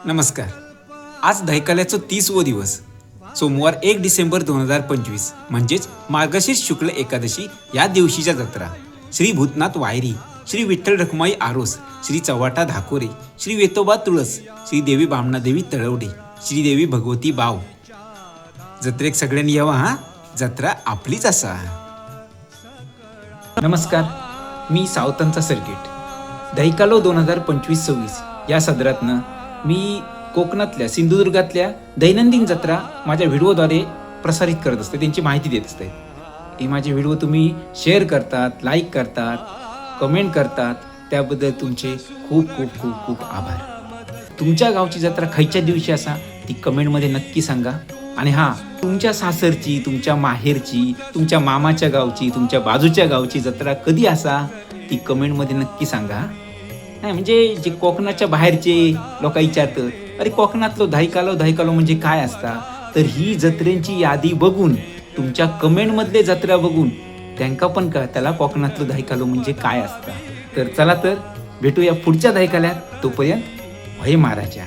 नमस्कार. आज दैकाल्याचो 30वो दिवस, सोमवार 1 डिसेंबर 2025 म्हणजेच मार्गशीर्ष शुक्ल एकादशी या दिवशीच्या जत्रा. श्री भूतनाथ वायरी, श्री विठ्ठल रखुमाई आरोस, श्री चव्हाटा धाकोरे, श्री वेतोबा तुळस, श्री देवी बामणादेवी तळवडे, श्री देवी भगवती बाव. जत्रेक सगळ्यांनी यावा हा, जत्रा आपलीच असा. नमस्कार, मी सावतांचा सर्किट. दैकालो 2025-26 या सदरातनं मी कोकणातल्या सिंधुदुर्गातल्या दैनंदिन जत्रा माझ्या व्हिडिओद्वारे प्रसारित करत असते, त्यांची माहिती देत असते. हे माझे व्हिडिओ तुम्ही शेअर करतात, लाईक करतात, कमेंट करतात, त्याबद्दल तुमचे खूप खूप खूप खूप आभार. तुमच्या गावची जत्रा खयच्या दिवशी असा ती कमेंटमध्ये नक्की सांगा. आणि हां, तुमच्या सासरची, तुमच्या माहेरची, तुमच्या मामाच्या गावची, तुमच्या बाजूच्या गावची जत्रा कधी असा ती कमेंटमध्ये नक्की सांगा. नाही म्हणजे जे कोकणाच्या बाहेरचे लोक विचारतात, अरे कोकणातलो धायकालो म्हणजे काय असता, तर ही जत्रेंची यादी बघून, तुमच्या कमेंटमधले जत्रा बघून त्यांका पण कळताला कोकणातलो धायकालो म्हणजे काय असता. तर चला तर भेटूया पुढच्या धायकाल्यात. तोपर्यंत भय महाराजा.